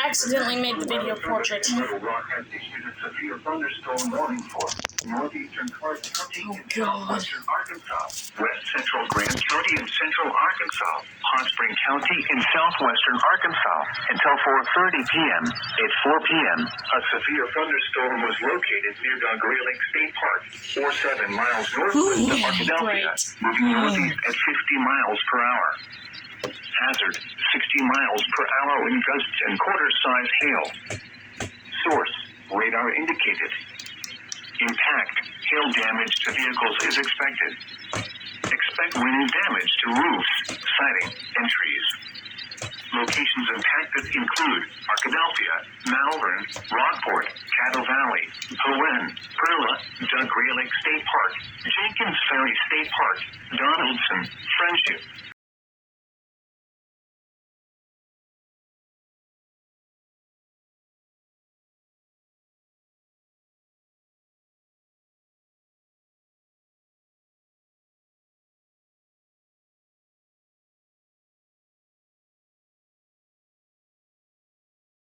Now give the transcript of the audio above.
accidentally made the video portrait. Little Rock has issued a severe thunderstorm warning for northeastern Clark County in southwestern Arkansas, west central Grant County in central Arkansas, Hot Spring County in southwestern Arkansas until 4:30 p.m. At 4 p.m., a severe thunderstorm was located near Dogray Lake State Park, 7 miles northwest of Arkadelphia, moving northeast at 50 miles per hour. Hazard, 60 miles per hour in gusts and quarter-size hail. Source, radar indicated. Impact, hail damage to vehicles is expected. Expect wind damage to roofs, siding, and trees. Locations impacted include Arkadelphia, Malvern, Rockport, Caddo Valley, Hoenn, Perla, Dugray Lake State Park, Jenkins Ferry State Park, Donaldson, Friendship,